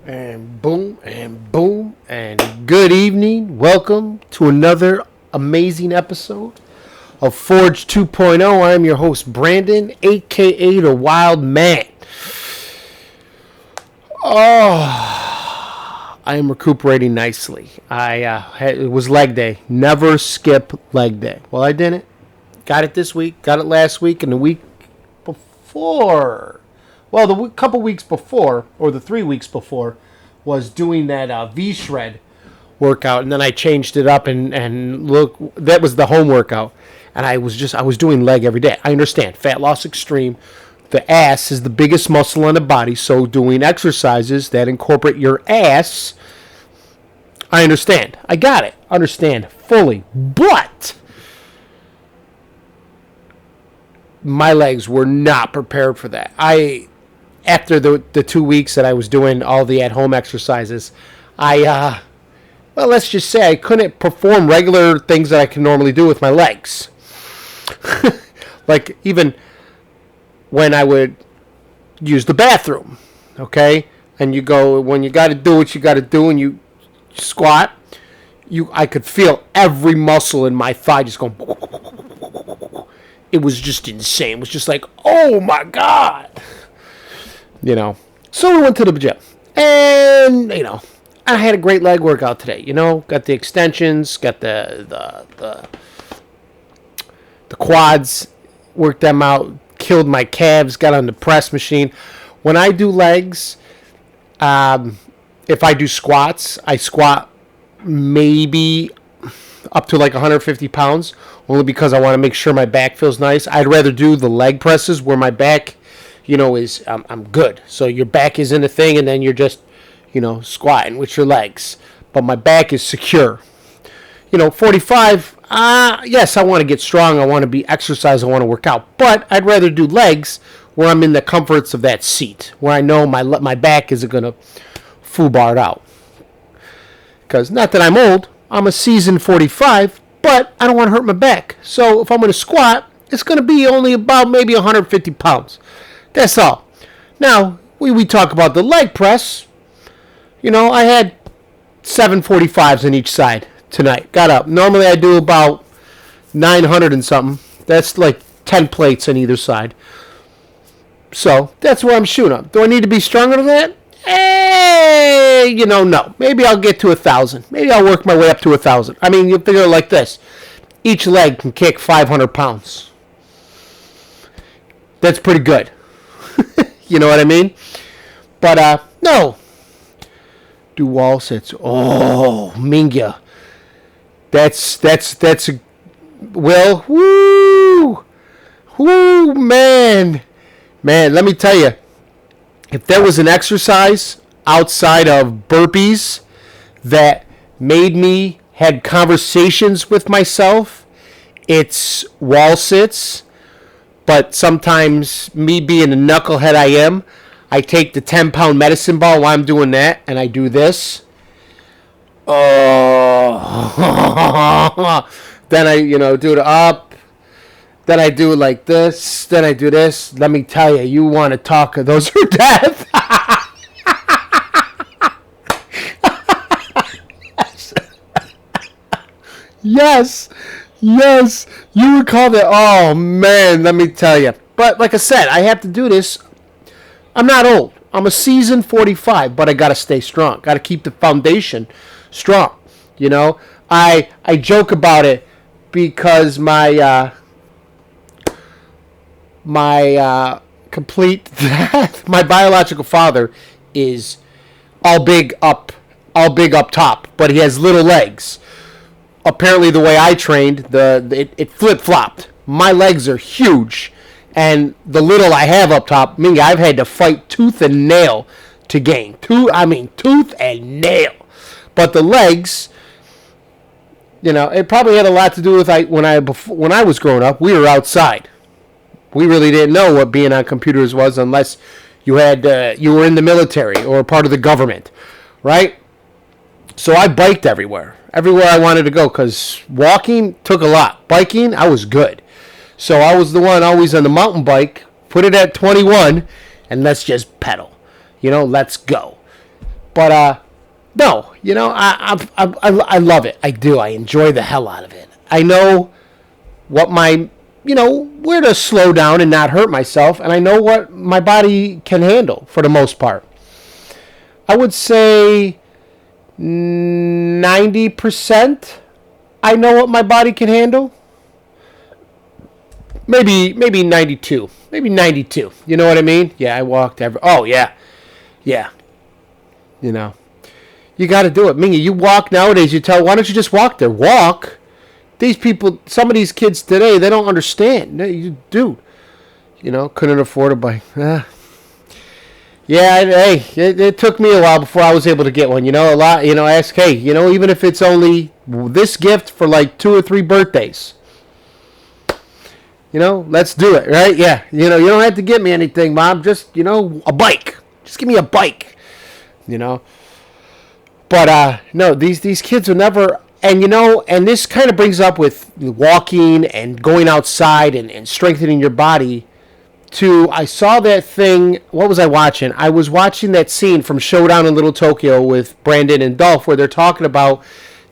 And boom, and good evening. Welcome to another amazing episode of Forge 2.0. I'm your host, Brandon, aka the Wild Man. I am recuperating nicely. It was leg day. Never skip leg day. Well, I didn't. Got it this week, got it last week, and the week before. Well, the couple weeks before, or the 3 weeks before, was doing that V-shred workout, and then I changed it up and look, that was the home workout, and I was doing leg every day. I understand, fat loss extreme. The ass is the biggest muscle on the body, so doing exercises that incorporate your ass, I understand. I got it. Understand fully. But my legs were not prepared for that. After the 2 weeks that I was doing all the at-home exercises, well, let's just say I couldn't perform regular things that I can normally do with my legs. Like even when I would use the bathroom, okay? And you go, when you got to do what you got to do and you squat, I could feel every muscle in my thigh just going. It was just insane. It was just like, oh my God. So we went to the gym, and I had a great leg workout today. Got the extensions, got the quads, worked them out, killed my calves, got on the press machine. When I do legs, if I do squats, I squat maybe up to like 150 pounds, only because I want to make sure my back feels nice. I'd rather do the leg presses where my back is I'm good. So your back is in the thing, and then you're just, squatting with your legs. But my back is secure. 45. Yes, I want to get strong. I want to be exercise. I want to work out. But I'd rather do legs where I'm in the comforts of that seat, where I know my back isn't gonna foobar out. Because not that I'm old, I'm a seasoned 45, but I don't want to hurt my back. So if I'm gonna squat, it's gonna be only about maybe 150 pounds. That's all. Now, we talk about the leg press. I had 745s on each side tonight. Got up. Normally I do about 900 and something. That's like 10 plates on either side. So, that's where I'm shooting up. Do I need to be stronger than that? No. Maybe I'll get to 1,000. Maybe I'll work my way up to 1,000. I mean, you figure it like this. Each leg can kick 500 pounds. That's pretty good. You know what I mean? But, no. Do wall sits. Oh, Minga. That's a, well, woo, man. Man, let me tell you, if there was an exercise outside of burpees that made me had conversations with myself, it's wall sits. But sometimes, me being the knucklehead I am, I take the 10-pound medicine ball while I'm doing that, and I do this. Oh. Then I, do it up. Then I do it like this. Then I do this. Let me tell you, you want to talk, those are death. Yes. Yes, you recall that. Oh, man, let me tell you. But like I said, I have to do this. I'm not old. I'm a seasoned 45, but I got to stay strong. Got to keep the foundation strong. I joke about it because my complete my biological father is all big up top, but he has little legs. Apparently, the way I trained, it flip-flopped. My legs are huge, and the little I have up top, meaning I've had to fight tooth and nail to gain. Tooth and nail. But the legs, it probably had a lot to do with when I was growing up, we were outside. We really didn't know what being on computers was unless you were in the military or part of the government, right? So I biked everywhere I wanted to go, because walking took a lot. Biking, I was good. So I was the one always on the mountain bike, put it at 21, and let's just pedal. Let's go. But no, I love it. I do. I enjoy the hell out of it. I know what where to slow down and not hurt myself, and I know what my body can handle for the most part. I would say 90% I know what my body can handle. Maybe 92. Maybe 92. You know what I mean? Yeah, I walked oh, yeah. Yeah. You know. You got to do it. Mingy, you walk nowadays, you tell, why don't you just walk there? Walk? These people, some of these kids today, they don't understand. Dude, couldn't afford a bike. Yeah, hey, it took me a while before I was able to get one. A lot, ask, hey, even if it's only this gift for like 2 or 3 birthdays. Let's do it, right? Yeah, you don't have to get me anything, Mom. Just, a bike. Just give me a bike, But, no, these kids will never, and, and this kind of brings up with walking and going outside and strengthening your body. I saw that thing, what was I watching? I was watching that scene from Showdown in Little Tokyo with Brandon and Dolph where they're talking about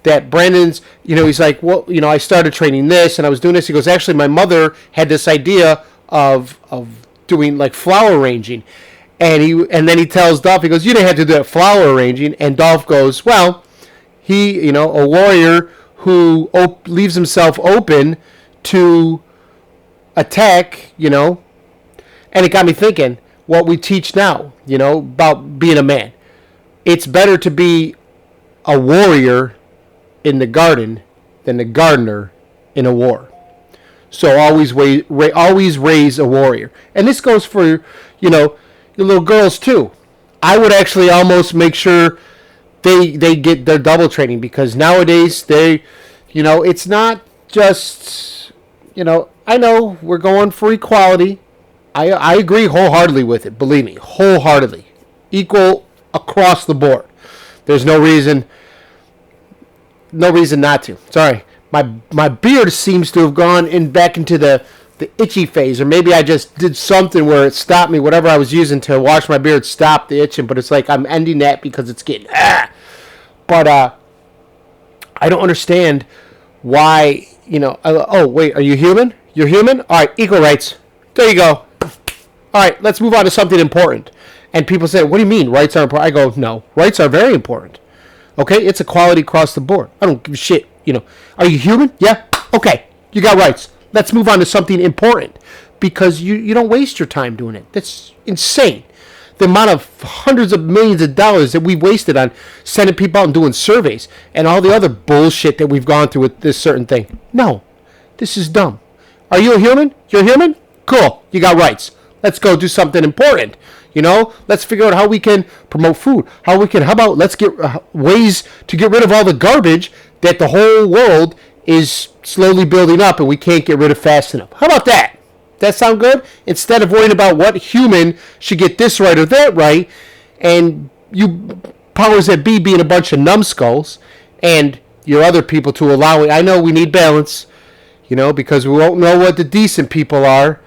that Brandon's, he's like, well, I started training this and I was doing this. He goes, actually, my mother had this idea of doing like flower arranging. And then he tells Dolph, he goes, you didn't have to do that flower arranging. And Dolph goes, well, he, a warrior who leaves himself open to attack, And it got me thinking, what we teach now, about being a man. It's better to be a warrior in the garden than a gardener in a war. So always raise a warrior. And this goes for, your little girls too. I would actually almost make sure they get their double training because nowadays it's not just, I know we're going for equality. I agree wholeheartedly with it. Believe me, wholeheartedly. Equal across the board. There's no reason not to. Sorry. My beard seems to have gone back into the itchy phase. Or maybe I just did something where it stopped me. Whatever I was using to wash my beard stopped the itching. But it's like I'm ending that because it's getting... But I don't understand why, oh, wait, are you human? You're human? All right, equal rights. There you go. All right, let's move on to something important. And people say, what do you mean rights are important? I go, no, rights are very important. Okay, it's equality across the board. I don't give a shit, Are you human? Yeah? Okay, you got rights. Let's move on to something important. Because you don't waste your time doing it. That's insane. The amount of hundreds of millions of dollars that we've wasted on sending people out and doing surveys. And all the other bullshit that we've gone through with this certain thing. No, this is dumb. Are you a human? You're a human? Cool, you got rights. Let's go do something important. Let's figure out how we can promote food. How about let's get ways to get rid of all the garbage that the whole world is slowly building up and we can't get rid of fast enough. How about that? That sound good? Instead of worrying about what human should get this right or that right, and you powers that be being a bunch of numbskulls, and your other people to allow it. I know we need balance, because we won't know what the decent people are.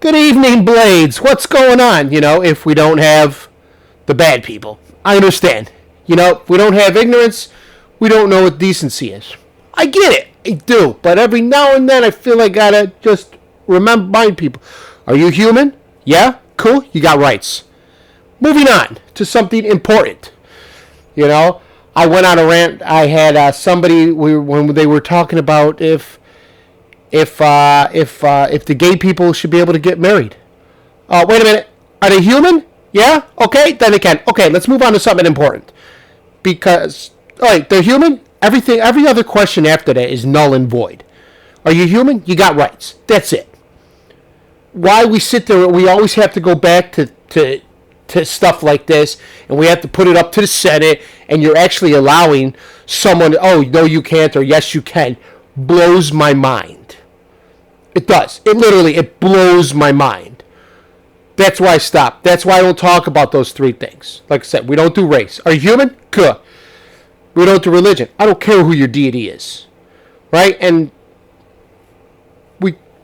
Good evening, Blades. What's going on, if we don't have the bad people? I understand. If we don't have ignorance, we don't know what decency is. I get it. I do. But every now and then I feel I gotta just remind people. Are you human? Yeah? Cool. You got rights. Moving on to something important. I went on a rant. I had somebody, when they were talking about if the gay people should be able to get married. Wait a minute. Are they human? Yeah? Okay, then they can. Okay, let's move on to something important. Because, all right, they're human. Every other question after that is null and void. Are you human? You got rights. That's it. Why we sit there, we always have to go back to stuff like this, and we have to put it up to the Senate, and you're actually allowing someone, oh, no, you can't, or yes, you can, blows my mind. It does. It blows my mind. That's why I stopped. That's why I don't talk about those 3 things. Like I said, we don't do race. Are you human? Good. We don't do religion. I don't care who your deity is. Right? And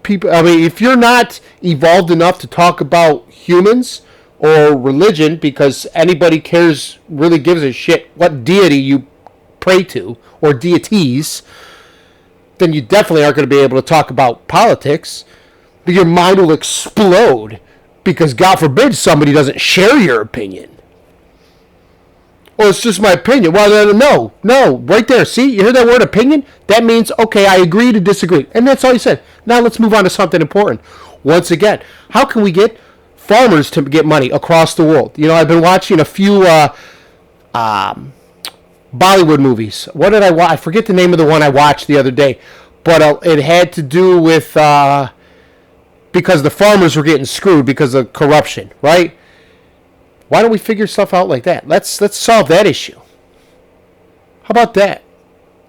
if you're not evolved enough to talk about humans or religion, because anybody really gives a shit what deity you pray to or deities, then you definitely aren't going to be able to talk about politics. Your mind will explode because, God forbid, somebody doesn't share your opinion. Well, it's just my opinion. Well, no, right there. See, you hear that word opinion? That means, okay, I agree to disagree. And that's all you said. Now let's move on to something important. Once again, how can we get farmers to get money across the world? I've been watching a few Bollywood movies. What did I watch? I forget the name of the one I watched the other day. But it had to do with, because the farmers were getting screwed because of corruption, right? Why don't we figure stuff out like that? Let's solve that issue. How about that?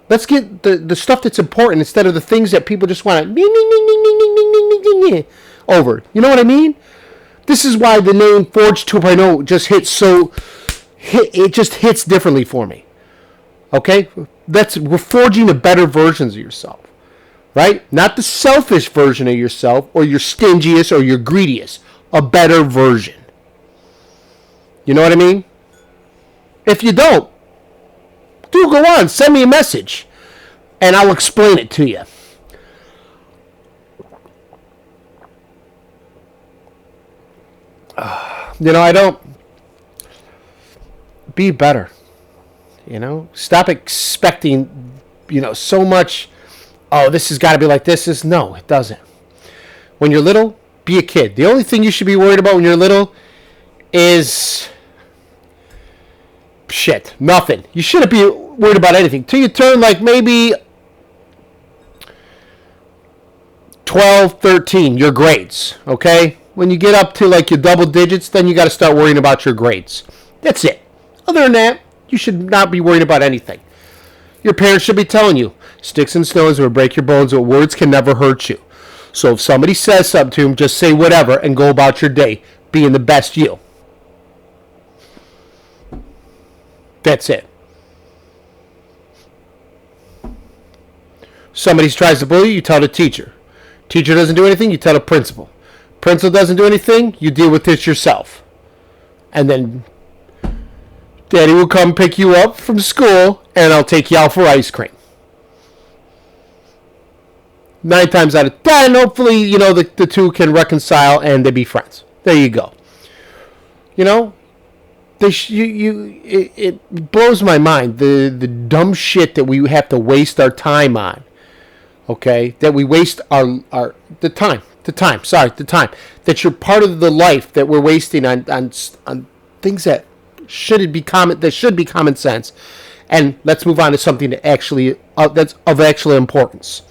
Let's get the stuff that's important instead of the things that people just want to over. You know what I mean? This is why the name Forge 2.0 just it just hits differently for me. Okay? We're forging a better versions of yourself. Right? Not the selfish version of yourself or your stingiest or your greediest. A better version. You know what I mean? If you don't, do go on. Send me a message. And I'll explain it to you. I don't... Be better. Stop expecting, so much... Oh, this has got to be like this. No, it doesn't. When you're little, be a kid. The only thing you should be worried about when you're little is... Shit, nothing. You shouldn't be worried about anything till you turn like maybe 12, 13, your grades, okay? When you get up to like your double digits, then you got to start worrying about your grades. That's it. Other than that, you should not be worried about anything. Your parents should be telling you, sticks and stones will break your bones, but words can never hurt you. So if somebody says something to them, just say whatever and go about your day, being the best you. That's it. Somebody tries to bully you, you tell the teacher. Teacher doesn't do anything, you tell the principal. Principal doesn't do anything, you deal with it yourself. And then Daddy will come pick you up from school, and I'll take you out for ice cream. 9 times out of 10, hopefully, the two can reconcile and they be friends. There you go. It blows my mind the dumb shit that we have to waste our time on. Okay, that we waste the time that you're part of the life that we're wasting on things that should be common sense. And let's move on to something that that's of actual importance.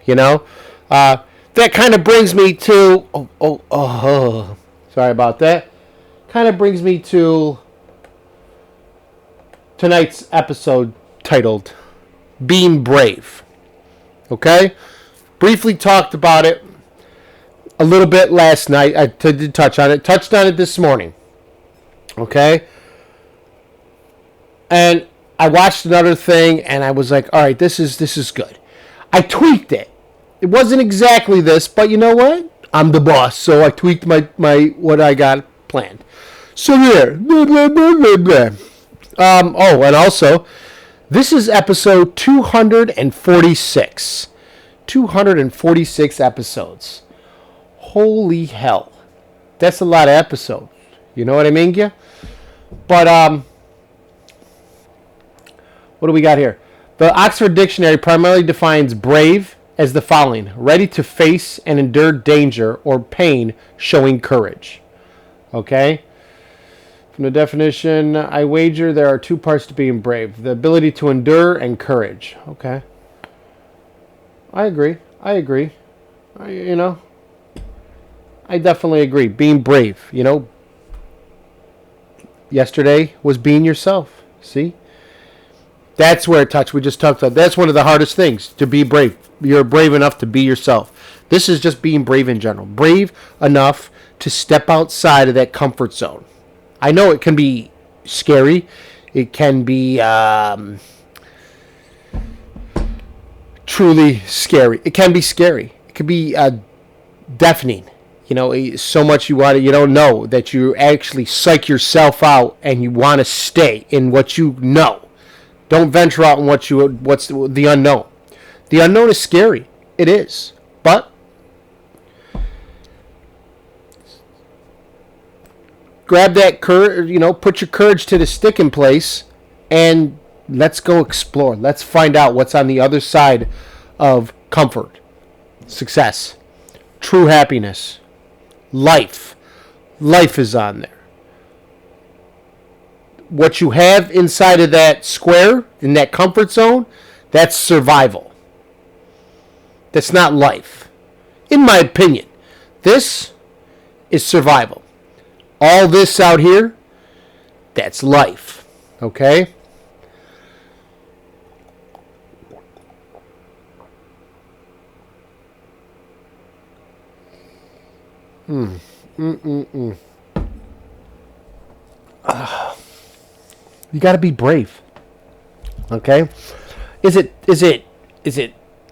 That kind of brings me to sorry about that. Kind of brings me to tonight's episode titled Being Brave. Okay? Briefly talked about it a little bit last night. I did touched on it this morning. Okay? And I watched another thing and I was like, all right, this is good. I tweaked it. It wasn't exactly this, but you know what? I'm the boss, so I tweaked my what I got planned. So there. And also, this is episode 246. 246 episodes. Holy hell. That's a lot of episodes. You know what I mean, yeah? But, what do we got here? The Oxford Dictionary primarily defines brave as the following: ready to face and endure danger or pain, showing courage. Okay? From the definition, I wager there are 2 parts to being brave: the ability to endure and courage. Okay. I agree. I definitely agree. Being brave, Yesterday was being yourself. See? That's where it touched. We just talked about. That's one of the hardest things, to be brave. You're brave enough to be yourself. This is just being brave in general. Brave enough to step outside of that comfort zone. I know it can be scary. It can be truly scary. It can be scary. It can be deafening. So much you don't know that you actually psych yourself out and you want to stay in what you know. Don't venture out in what's the unknown. The unknown is scary. It is. But grab that courage, put your courage to the stick in place and let's go explore. Let's find out what's on the other side of comfort, success, true happiness, life. Life is on there. What you have inside of that square, in that comfort zone, that's survival. That's not life. In my opinion, this is survival. All this out here, that's life. Okay? You got to be brave. Okay? Is it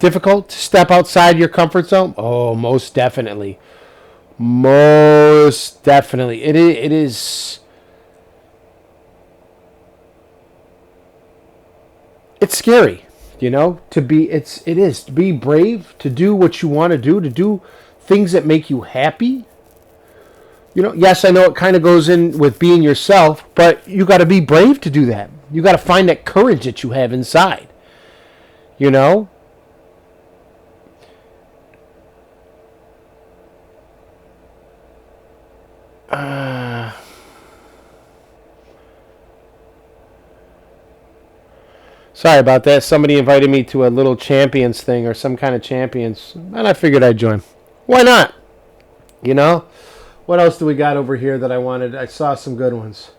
difficult to step outside your comfort zone? Oh, most definitely. Most definitely. It is. It's scary, it is to be brave, to do what you want to do things that make you happy. Yes, I know it kind of goes in with being yourself, but you got to be brave to do that. You got to find that courage that you have inside. Sorry about that. Somebody invited me to a little champions thing or some kind of champions, and I figured I'd join. Why not? What else do we got over here that I wanted? I saw some good ones.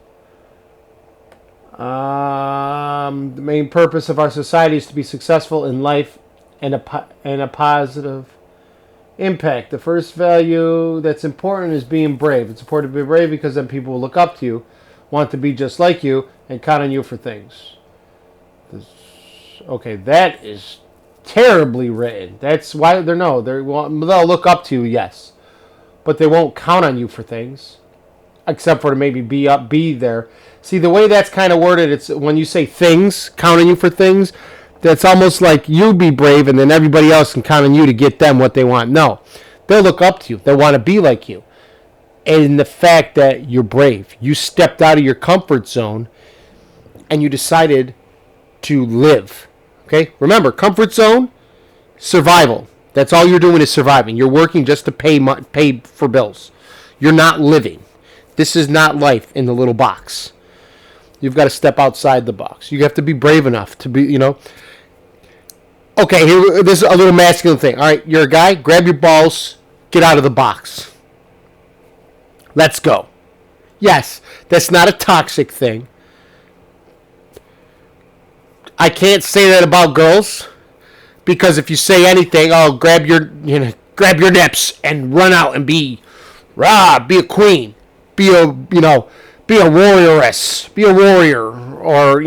The main purpose of our society is to be successful in life and a positive impact. The first value that's important is being brave. It's important to be brave because then people will look up to you, want to be just like you, and count on you for things. Okay, that is terribly written. That's why they'll look up to you, yes, but they won't count on you for things, except for to maybe be there. See, the way that's kind of worded, it's when you say things, count on you for things, that's almost like you be brave and then everybody else can count on you to get them what they want. No, they'll look up to you. They want to be like you. And the fact that you're brave, you stepped out of your comfort zone and you decided to live. Okay? Remember, comfort zone, survival. That's all you're doing is surviving. You're working just to pay for bills. You're not living. This is not life in the little box. You've got to step outside the box. You have to be brave enough to be, Okay, here, this is a little masculine thing. All right, you're a guy, grab your balls, get out of the box. Let's go. Yes, that's not a toxic thing. I can't say that about girls, because if you say anything, grab your nips and run out and be a queen, be a warrioress, be a warrior, or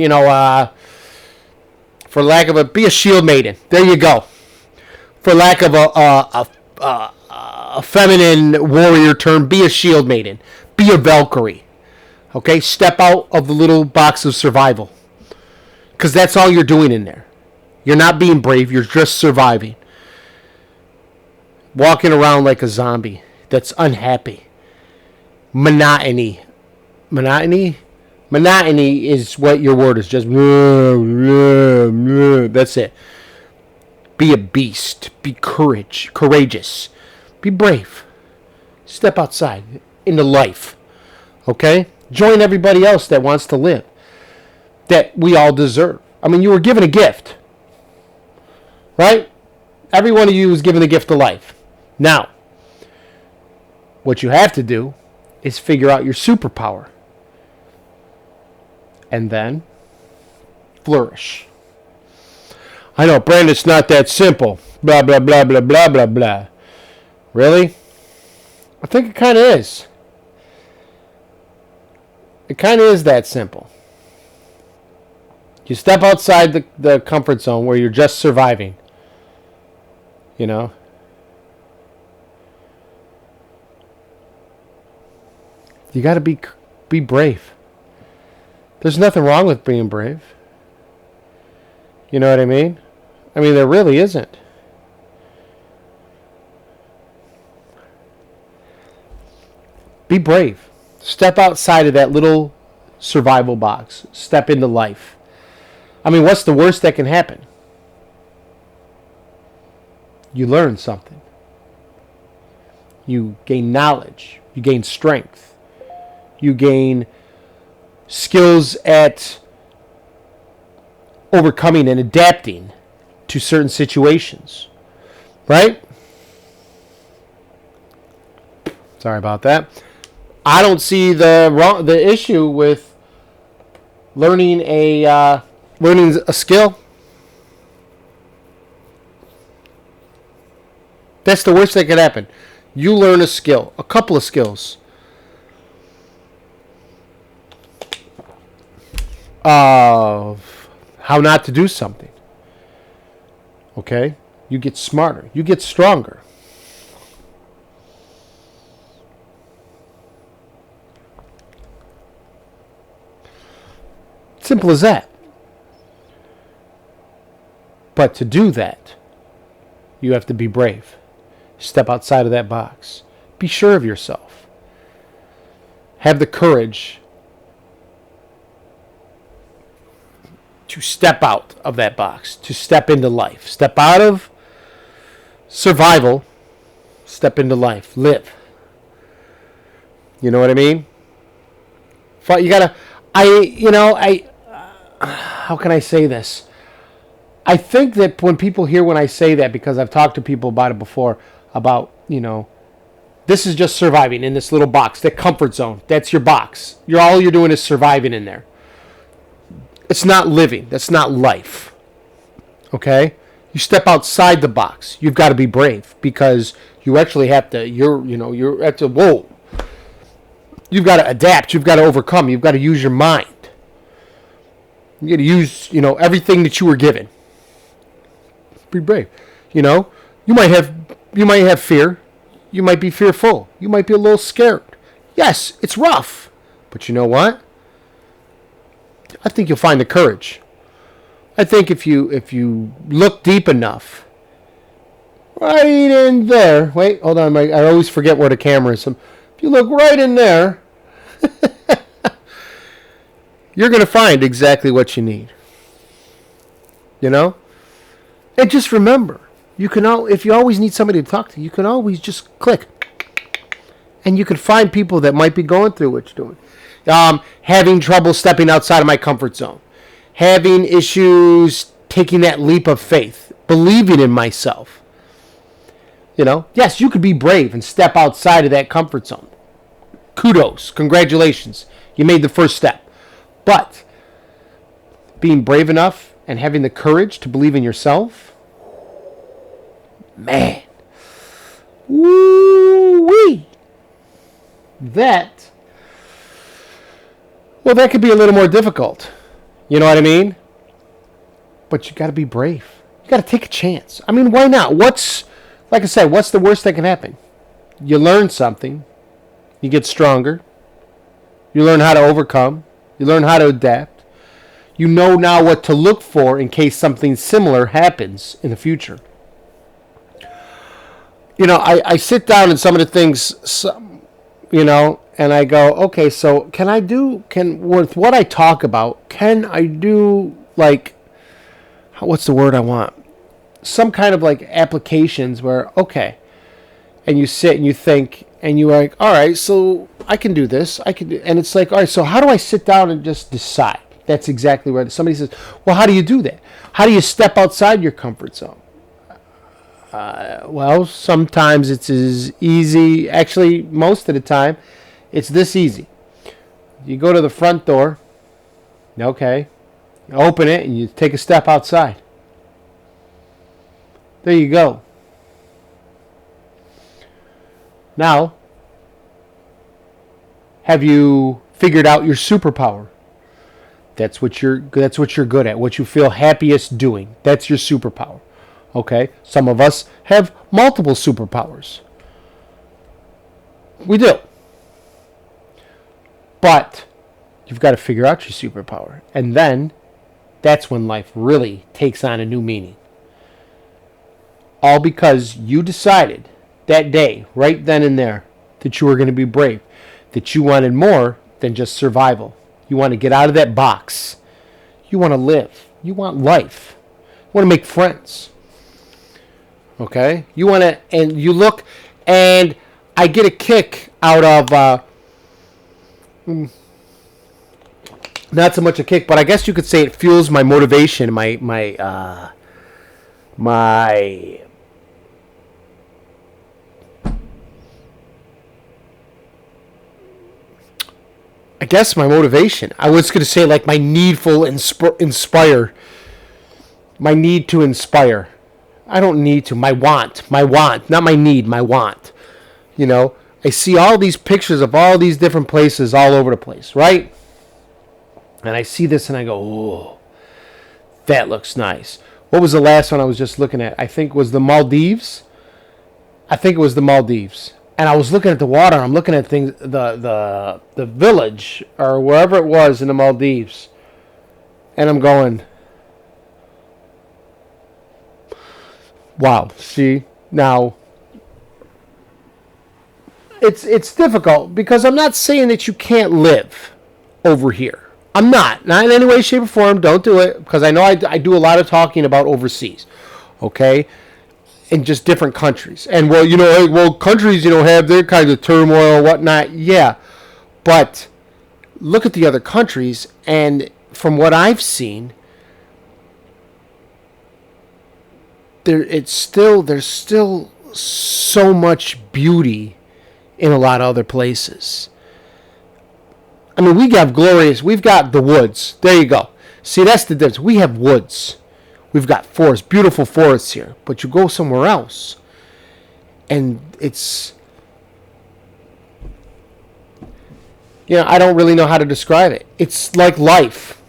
for lack of be a shield maiden. There you go. For lack of a feminine warrior term, be a shield maiden, be a Valkyrie. Okay, step out of the little box of survival. Because that's all you're doing in there. You're not being brave. You're just surviving. Walking around like a zombie that's unhappy. Monotony. Monotony is what your word is. Just that's it. Be a beast. Be courageous. Be brave. Step outside into life. Okay? Join everybody else that wants to live. That we all deserve. I mean, you were given a gift. Right? Every one of you was given the gift of life. Now, what you have to do is figure out your superpower. And then flourish. I know, Brandon, it's not that simple. Blah, blah, blah, blah, blah, blah, blah. Really? I think it kind of is. It kind of is that simple. You step outside the comfort zone where you're just surviving. You got to be brave. There's nothing wrong with being brave. You know what I mean? I mean, there really isn't. Be brave. Step outside of that little survival box. Step into life. I mean, what's the worst that can happen? You learn something. You gain knowledge. You gain strength. You gain skills at overcoming and adapting to certain situations. Right? Sorry about that. I don't see the issue with learning a skill. That's the worst that could happen. You learn a skill, a couple of skills. Of how not to do something. Okay? You get smarter. You get stronger. Simple as that. But to do that, you have to be brave. Step outside of that box. Be sure of yourself. Have the courage to step out of that box, to step into life. Step out of survival, step into life. Live. You know what I mean? You gotta, how can I say this? I think that when people hear when I say that, because I've talked to people about it before, about, this is just surviving in this little box, that comfort zone. That's your box. All you're doing is surviving in there. It's not living. That's not life. Okay? You step outside the box. You've got to be brave, because you actually have to, you're at the, whoa. You've got to adapt. You've got to overcome. You've got to use your mind. You got to use, everything that you were given. Be brave. You might have fear. You might be fearful. You might be a little scared. Yes, it's rough. But you know what? I think you'll find the courage. I think if you look deep enough, right in there. Wait, hold on. I always forget where the camera is. If you look right in there, you're going to find exactly what you need. And just remember, if you always need somebody to talk to, you can always just click. And you can find people that might be going through what you're doing. Having trouble stepping outside of my comfort zone. Having issues taking that leap of faith. Believing in myself. Yes, you could be brave and step outside of that comfort zone. Kudos. Congratulations. You made the first step. But being brave enough and having the courage to believe in yourself, man, woo-wee, that could be a little more difficult. You know what I mean? But you got to be brave. You got to take a chance. I mean, why not? Like I said, what's the worst that can happen? You learn something. You get stronger. You learn how to overcome. You learn how to adapt. You know now what to look for in case something similar happens in the future. I sit down and some of the things, and I go, okay, so with what I talk about, can I do, what's the word I want? Some kind of applications where, okay, and you sit and you think, and you're like, all right, so I can do this. And it's like, all right, so how do I sit down and just decide? That's exactly where somebody says, well, how do you do that? How do you step outside your comfort zone? Well, sometimes it's as easy. Actually, most of the time, it's this easy. You go to the front door. Okay. You open it and you take a step outside. There you go. Now, have you figured out your superpower? That's what you're good at. What you feel happiest doing. That's your superpower. Okay? Some of us have multiple superpowers. We do. But you've got to figure out your superpower. And then that's when life really takes on a new meaning. All because you decided that day, right then and there, that you were going to be brave, that you wanted more than just survival. You want to get out of that box. You want to live. You want life. You want to make friends. Okay? You want to, and you look, and I get a kick out of, not so much a kick, but I guess you could say it fuels my motivation, my I guess my motivation. I was going to say like my needful inspire. My need to inspire. I don't need to. My want. Not my need, my want. You know, I see all these pictures of all these different places all over the place, right? And I see this and I go, oh, that looks nice. What was the last one I was just looking at? I think it was the Maldives. And I was looking at the water. I'm looking at things, the village or wherever it was in the Maldives, and I'm going, wow. See, now it's difficult because I'm not saying that you can't live over here. I'm not in any way, shape, or form. Don't do it because I know I do a lot of talking about overseas. Okay. In just different countries. And, countries, have their kinds of turmoil and whatnot. Yeah. But look at the other countries, and from what I've seen, there's still so much beauty in a lot of other places. I mean, we've got the woods. There you go. See, that's the difference. We have woods. We've got forests, beautiful forests here. But you go somewhere else, and it's... I don't really know how to describe it. It's like life.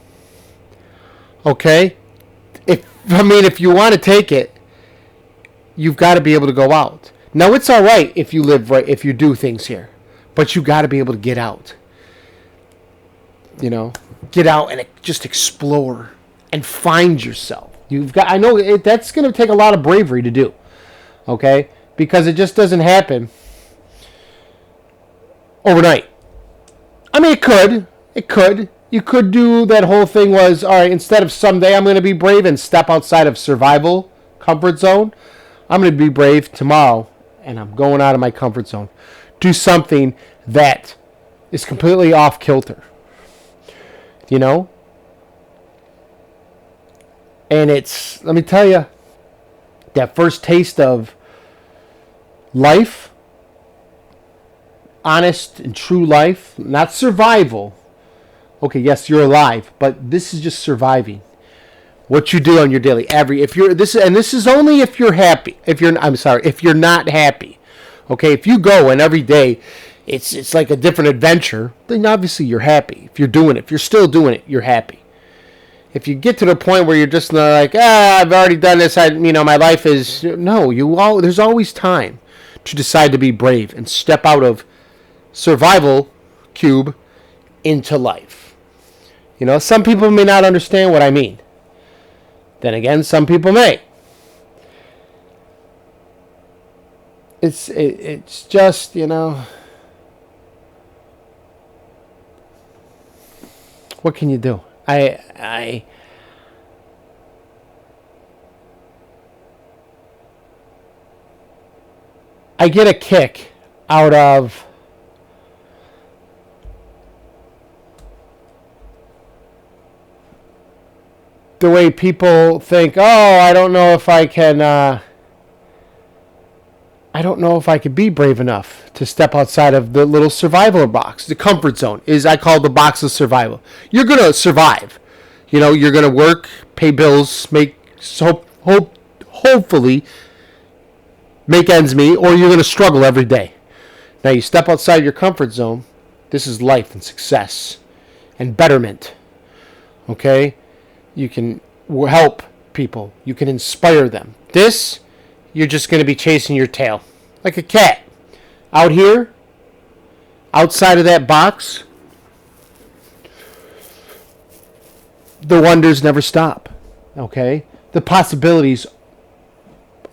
Okay? If you want to take it, you've got to be able to go out. Now, it's all right if you live right, if you do things here. But you got to be able to get out. Get out and just explore and find yourself. I know that's going to take a lot of bravery to do, okay? Because it just doesn't happen overnight. I mean, it could. You could do that whole thing was, all right, instead of someday I'm going to be brave and step outside of survival comfort zone, I'm going to be brave tomorrow and I'm going out of my comfort zone. Do something that is completely off kilter. And let me tell you, that first taste of life, honest and true life, not survival. Okay, yes, you're alive, but this is just surviving. What you do on your daily, this is only if you're happy. If you're not happy. Okay, if you go and every day it's like a different adventure, then obviously you're happy. If you're still doing it, you're happy. If you get to the point where you're just like, I've already done this, my life is... No, there's always time to decide to be brave and step out of survival cube into life. Some people may not understand what I mean. Then again, some people may. It's just, what can you do? I get a kick out of the way people think, I don't know if I can be brave enough to step outside of the little survival box. The comfort zone I call the box of survival. You're going to survive. You're going to work, pay bills, hopefully make ends meet, or you're going to struggle every day. Now you step outside your comfort zone. This is life and success and betterment. Okay? You can help people. You can inspire them. This, you're just going to be chasing your tail. Like a cat. Out here, outside of that box, the wonders never stop. Okay? The possibilities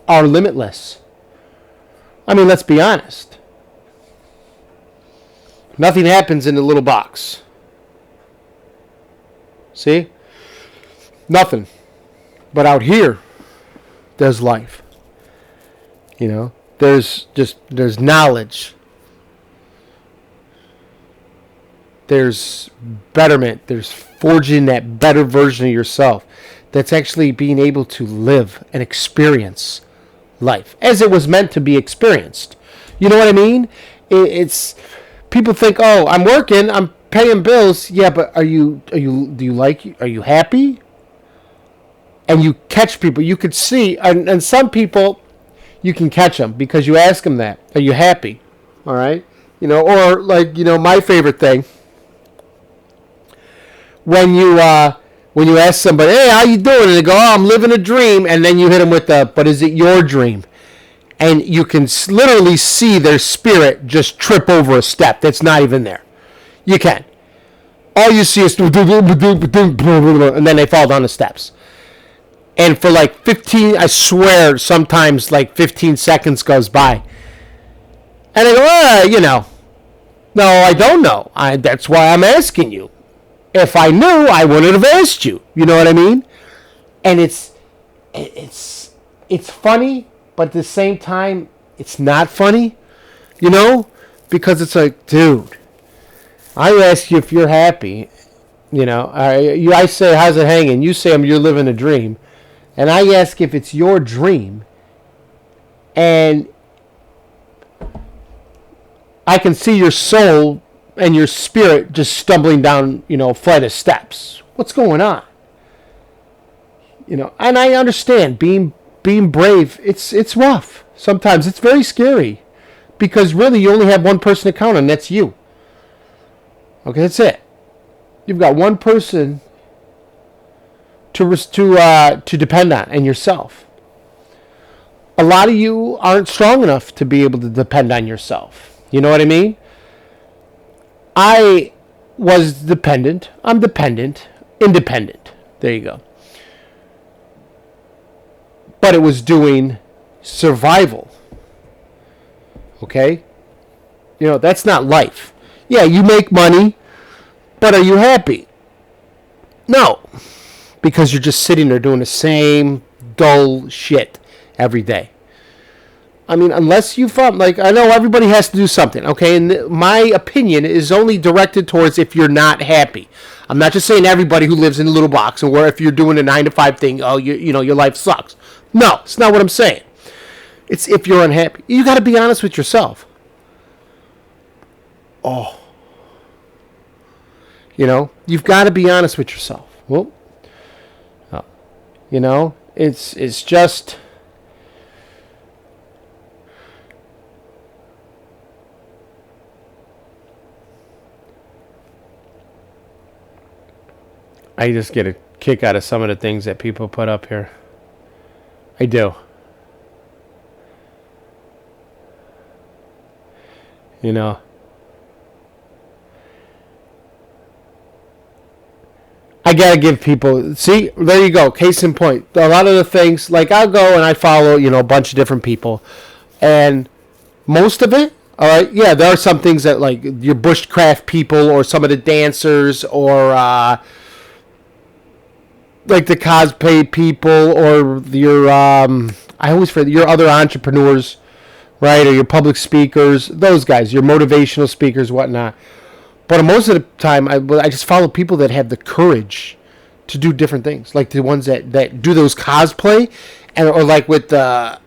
are limitless. I mean, let's be honest. Nothing happens in the little box. See? Nothing. But out here, there's life. You know? There's knowledge. There's betterment. There's forging that better version of yourself. That's actually being able to live and experience life as it was meant to be experienced. You know what I mean? It's people think, oh, I'm working, I'm paying bills. Yeah, but are you happy? And you catch people. You could see, and some people, you can catch them because you ask them that. Are you happy? All right, or like my favorite thing when you ask somebody, hey, how you doing? And they go, oh, I'm living a dream. And then you hit them with but is it your dream? And you can literally see their spirit just trip over a step that's not even there. You can. All you see is, and then they fall down the steps. And for like 15, I swear, sometimes like 15 seconds goes by. And I go, no, I don't know. That's why I'm asking you. If I knew, I wouldn't have asked you. You know what I mean? And it's funny, but at the same time, it's not funny. Because it's like, dude, I ask you if you're happy. I say, how's it hanging? You say, you're living a dream. And I ask if it's your dream. And I can see your soul and your spirit just stumbling down, a flight of steps. What's going on? And I understand being brave. It's rough. Sometimes it's very scary because really you only have one person to count on. That's you. Okay, that's it. You've got one person to depend on, and yourself. A lot of you aren't strong enough to be able to depend on yourself. You know what I mean? I was dependent. I'm dependent. Independent. There you go. But it was doing survival. Okay? That's not life. Yeah, you make money, but are you happy? No. Because you're just sitting there doing the same dull shit every day. I mean, unless you found, I know everybody has to do something, okay? And my opinion is only directed towards if you're not happy. I'm not just saying everybody who lives in a little box and where if you're doing a 9-to-5 thing, oh, your life sucks. No, it's not what I'm saying. It's if you're unhappy. You got to be honest with yourself. Oh. You've got to be honest with yourself. Well, it's just... I just get a kick out of some of the things that people put up here. I do. I gotta give people, see, there you go, case in point. A lot of the things, I'll go and I follow, a bunch of different people. And most of it, all right, yeah, there are some things that, your bushcraft people or some of the dancers or... the cosplay people or your I always forget your other entrepreneurs, right? Or your public speakers, those guys, your motivational speakers, whatnot. But most of the time, I just follow people that have the courage to do different things, like the ones that do those cosplay, or with the,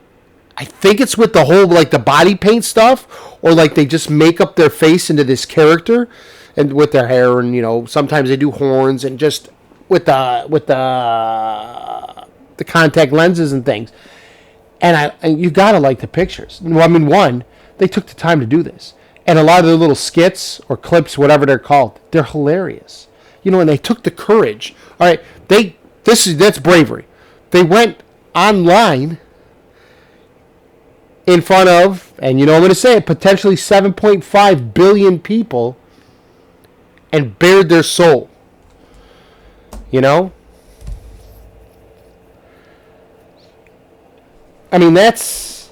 I think it's with the whole the body paint stuff, or they just make up their face into this character, and with their hair, and sometimes they do horns and just. With the contact lenses and things, and you gotta like the pictures. Well, I mean, one, they took the time to do this, and a lot of the little skits or clips, whatever they're called, they're hilarious. And they took the courage. All right, that's bravery. They went online in front of, and I'm going to say it, potentially 7.5 billion people, and bared their soul. You know? I mean, that's...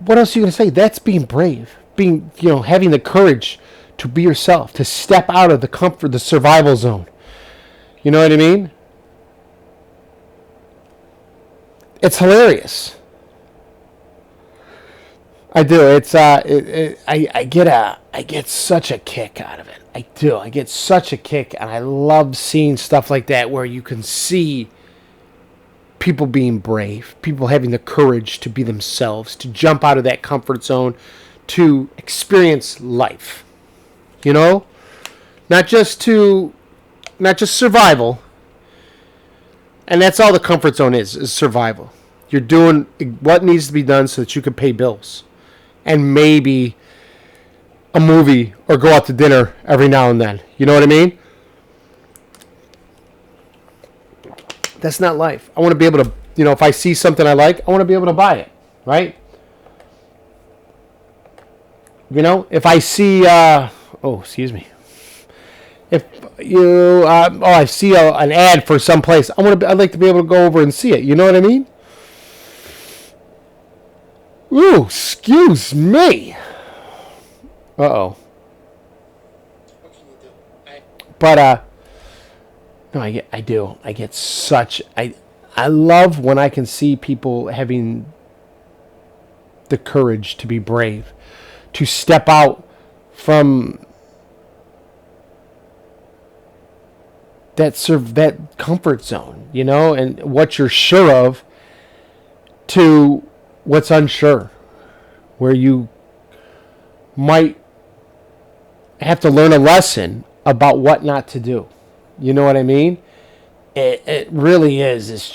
What else are you going to say? That's being brave. Being, having the courage to be yourself, to step out of the comfort, the survival zone. You know what I mean? It's hilarious. I do. It's I get such a kick out of it. I do. I get such a kick, and I love seeing stuff like that where you can see people being brave, people having the courage to be themselves, to jump out of that comfort zone, to experience life. You know, not just survival. And that's all the comfort zone is survival. You're doing what needs to be done so that you can pay bills. And maybe a movie or go out to dinner every now and then. You know what I mean? That's not life. I want to be able to, if I see something I like, I want to be able to buy it. Right? If I see, excuse me. If I see an ad for some place, I'd like to be able to go over and see it. You know what I mean? Ooh, excuse me. Uh-oh. But, no, I do. I get such... I love when I can see people having the courage to be brave, to step out from that comfort zone, and what you're sure of to what's unsure, where you might have to learn a lesson about what not to do. You know what I mean? It really is. It's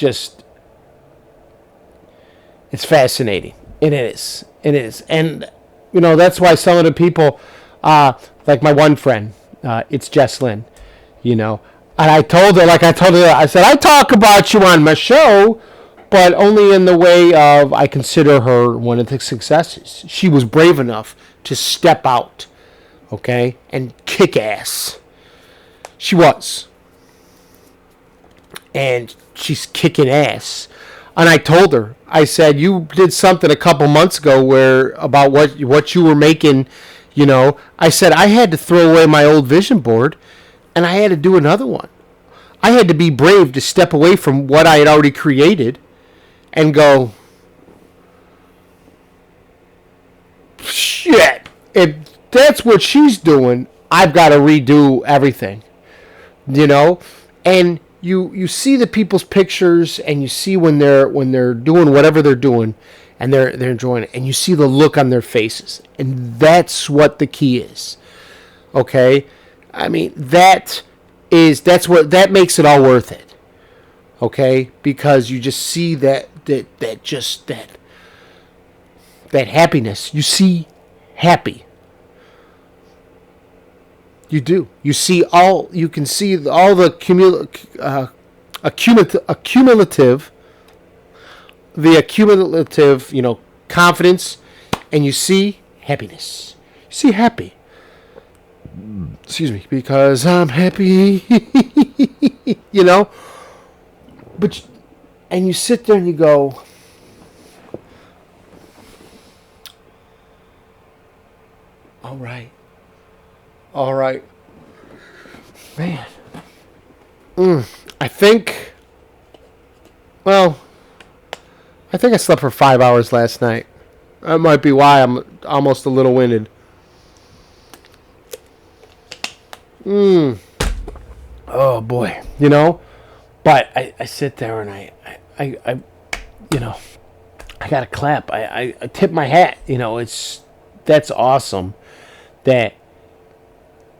fascinating. It is. And, that's why some of the people, like my one friend, it's Jess Lynn, and I told her, I said, I talk about you on my show, but only in the way of I consider her one of the successes. She was brave enough to step out, okay, and kick ass. She was. And she's kicking ass. And I told her, I said, you did something a couple months ago about what you were making, I said, I had to throw away my old vision board, and I had to do another one. I had to be brave to step away from what I had already created and go, shit, if that's what she's doing, I've got to redo everything, and you see the people's pictures, and you see when they're doing whatever they're doing, and they're enjoying it, and you see the look on their faces, and that's what the key is. Okay, I mean that's what makes it all worth it. Okay, because you just see that happiness. You see happy. You do. You can see all the accumulative, confidence, and you see happiness. You see happy. Excuse me, because I'm happy. But and you sit there and you go, all right, man. I think I slept for 5 hours last night. That might be why I'm almost a little winded. Oh boy, But I sit there and I gotta clap. I tip my hat. That's awesome that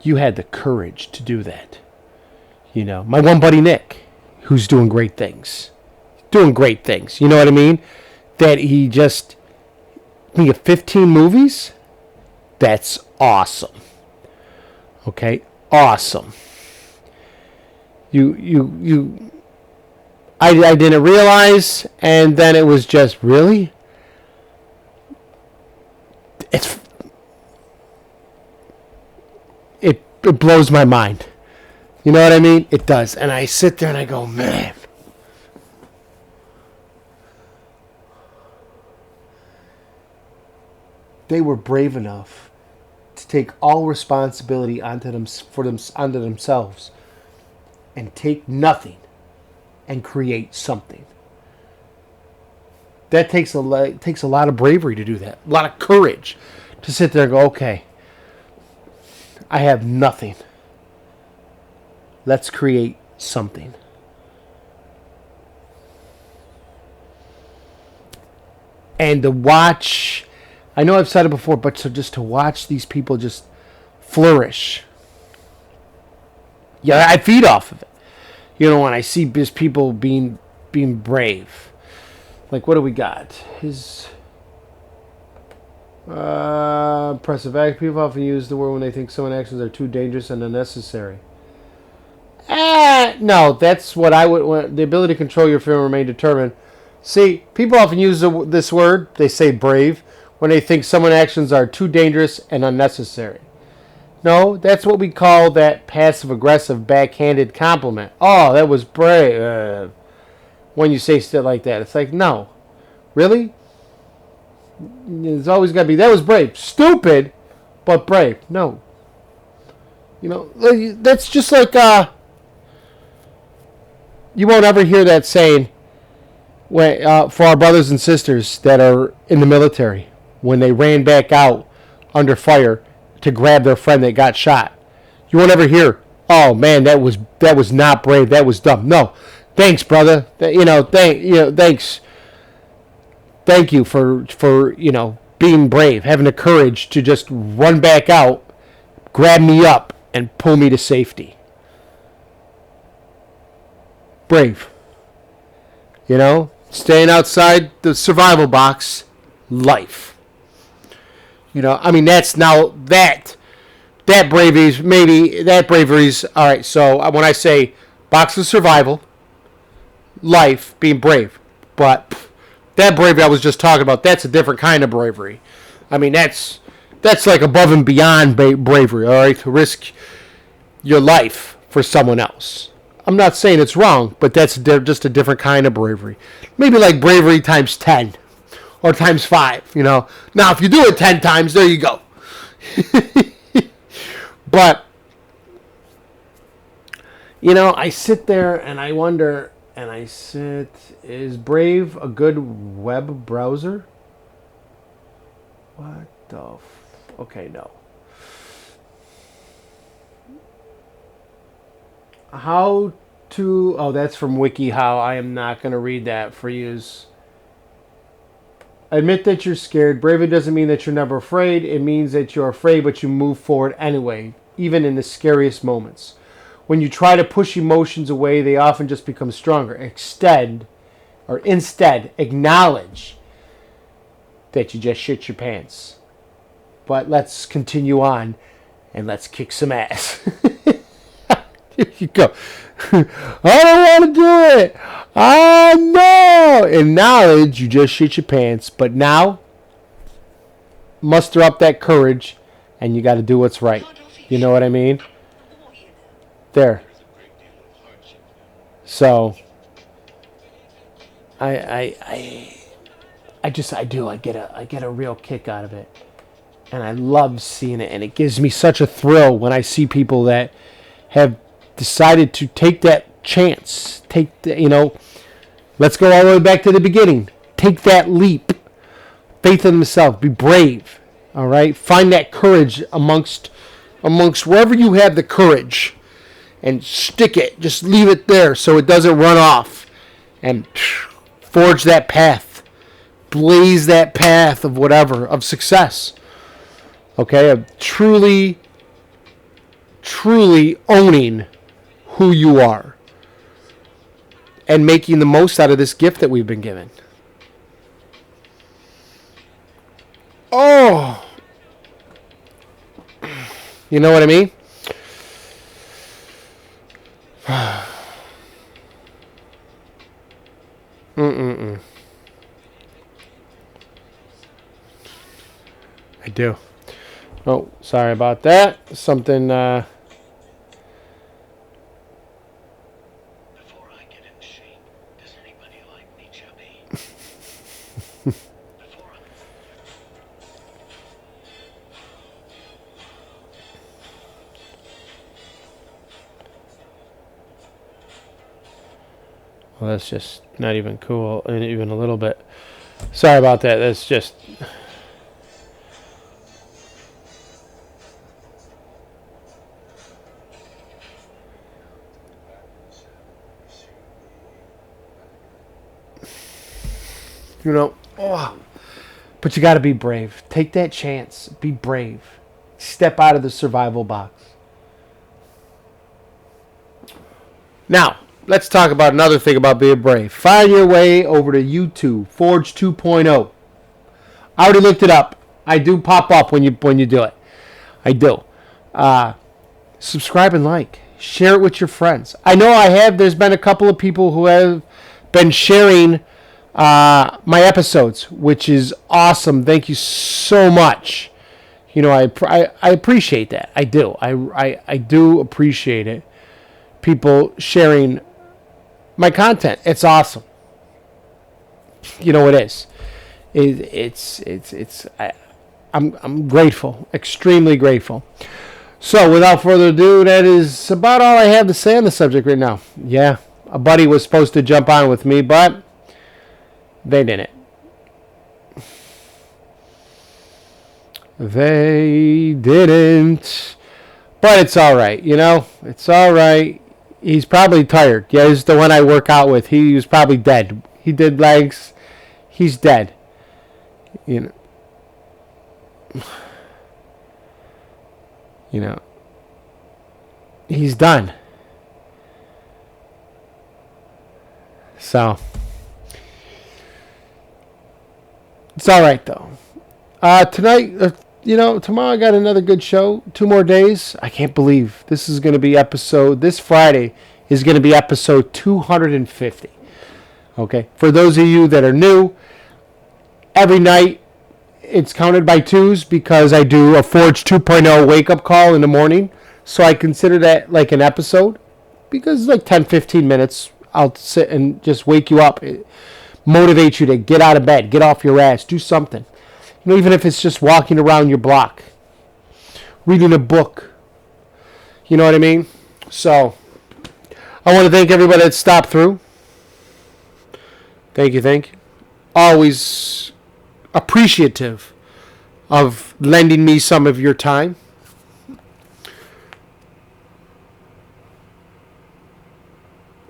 you had the courage to do that. My one buddy Nick, who's doing great things. You know what I mean? That he just made 15 movies. That's awesome. Okay, awesome. I didn't realize, and then it was just really. it blows my mind. You know what I mean? It does. And I sit there and I go, man. They were brave enough to take all responsibility onto themselves and take nothing and create something. That takes a lot of bravery to do that. A lot of courage to sit there and go, okay, I have nothing. Let's create something. And to watch, I know I've said it before, but just to watch these people just flourish. Yeah, I feed off of it. You know, when I see just people being brave. Like, what do we got? His impressive act. People often use the word when they think some actions are too dangerous and unnecessary. No, that's what I would. The ability to control your fear and remain determined. See, people often use this word. They say brave when they think someone's actions are too dangerous and unnecessary. No, that's what we call that passive-aggressive, backhanded compliment. Oh, that was brave. When you say stuff like that, it's like, no, really? It's always got to be, that was brave. Stupid, but brave. No. You know, that's just like, you won't ever hear that saying when, for our brothers and sisters that are in the military when they ran back out under fire to grab their friend that got shot. You won't ever hear, oh man, that was not brave, that was dumb. No. Thanks, brother. Thanks. Thank you for being brave, having the courage to just run back out, grab me up, and pull me to safety. Brave. Staying outside the survival box, life. I mean, that's now that bravery's all right. So when I say box of survival, life, being brave, but that bravery I was just talking about, that's a different kind of bravery. I mean, that's like above and beyond bravery, all right, to risk your life for someone else. I'm not saying it's wrong, but that's just a different kind of bravery. Maybe like bravery times 10 or times 5, Now, if you do it 10 times, there you go. But, I sit there and I wonder, is Brave a good web browser? What the okay, no. That's from WikiHow. I am not going to read that for yous. Admit that you're scared. Bravery doesn't mean that you're never afraid. It means that you're afraid, but you move forward anyway, even in the scariest moments. When you try to push emotions away, they often just become stronger. Instead, acknowledge that you just shit your pants. But let's continue on and let's kick some ass. Here you go. I don't want to do it. I know. Acknowledge you just shit your pants. But now, muster up that courage and you got to do what's right. You know what I mean? There. So, I get a real kick out of it. And I love seeing it. And it gives me such a thrill when I see people that have decided to take that chance. Let's go all the way back to the beginning. Take that leap. Faith in themselves. Be brave. All right? Find that courage amongst wherever you have the courage. And stick it. Just leave it there so it doesn't run off. And forge that path. Blaze that path of whatever, of success. Okay? Of truly owning who you are. And making the most out of this gift that we've been given. Oh! You know what I mean? I do. Oh, sorry about that. Something Well, that's just not even cool, and even a little bit. Sorry about that. That's just. Oh. But you got to be brave. Take that chance. Be brave. Step out of the survival box. Now, let's talk about another thing about being brave. Find your way over to YouTube, Forge 2.0. I already looked it up. I do pop up when you do it. I do. Subscribe and like. Share it with your friends. I know I have. There's been a couple of people who have been sharing my episodes, which is awesome. Thank you so much. I appreciate that. I do. I do appreciate it. People sharing my content. It's awesome. It is. I'm grateful. Extremely grateful. So, without further ado, that is about all I have to say on the subject right now. Yeah, a buddy was supposed to jump on with me, but they didn't. They didn't. But it's all right, It's all right. He's probably tired. Yeah, he's the one I work out with. He was probably dead. He did legs. He's dead. He's done. So, it's all right, though. Tonight, tomorrow I got another good show. 2 more days. I can't believe this is going to be this Friday is going to be episode 250. Okay. For those of you that are new, every night it's counted by twos because I do a Forge 2.0 wake-up call in the morning. So I consider that like an episode because it's like 10, 15 minutes. I'll sit and just wake you up, motivate you to get out of bed, get off your ass, do something. Even if it's just walking around your block, reading a book. You know what I mean? So, I want to thank everybody that stopped through. Thank you. Always appreciative of lending me some of your time.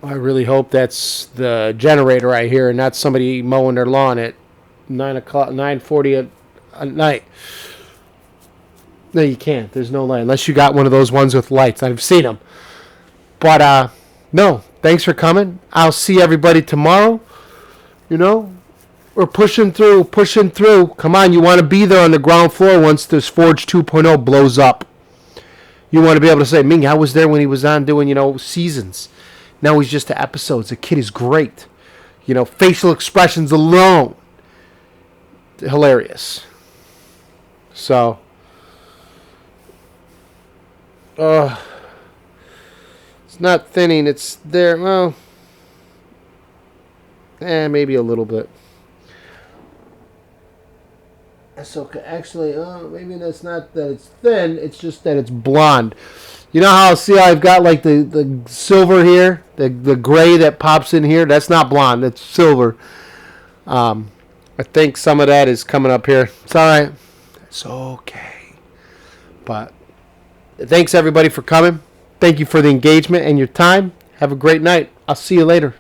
I really hope that's the generator I hear and not somebody mowing their lawn at 9:40 at night. No, you can't. There's no light. Unless you got one of those ones with lights. I've seen them. But, no. Thanks for coming. I'll see everybody tomorrow. We're pushing through. Come on, you want to be there on the ground floor once this Forge 2.0 blows up. You want to be able to say, Ming, I was there when he was on doing, seasons. Now he's just to episodes. The kid is great. Facial expressions alone. Hilarious. So, it's not thinning. It's there. Well, maybe a little bit. That's okay. Actually, maybe that's not that it's thin. It's just that it's blonde. You know how I've got like the silver here, the gray that pops in here. That's not blonde. That's silver. I think some of that is coming up here. It's all right. It's okay. But thanks everybody for coming. Thank you for the engagement and your time. Have a great night. I'll see you later.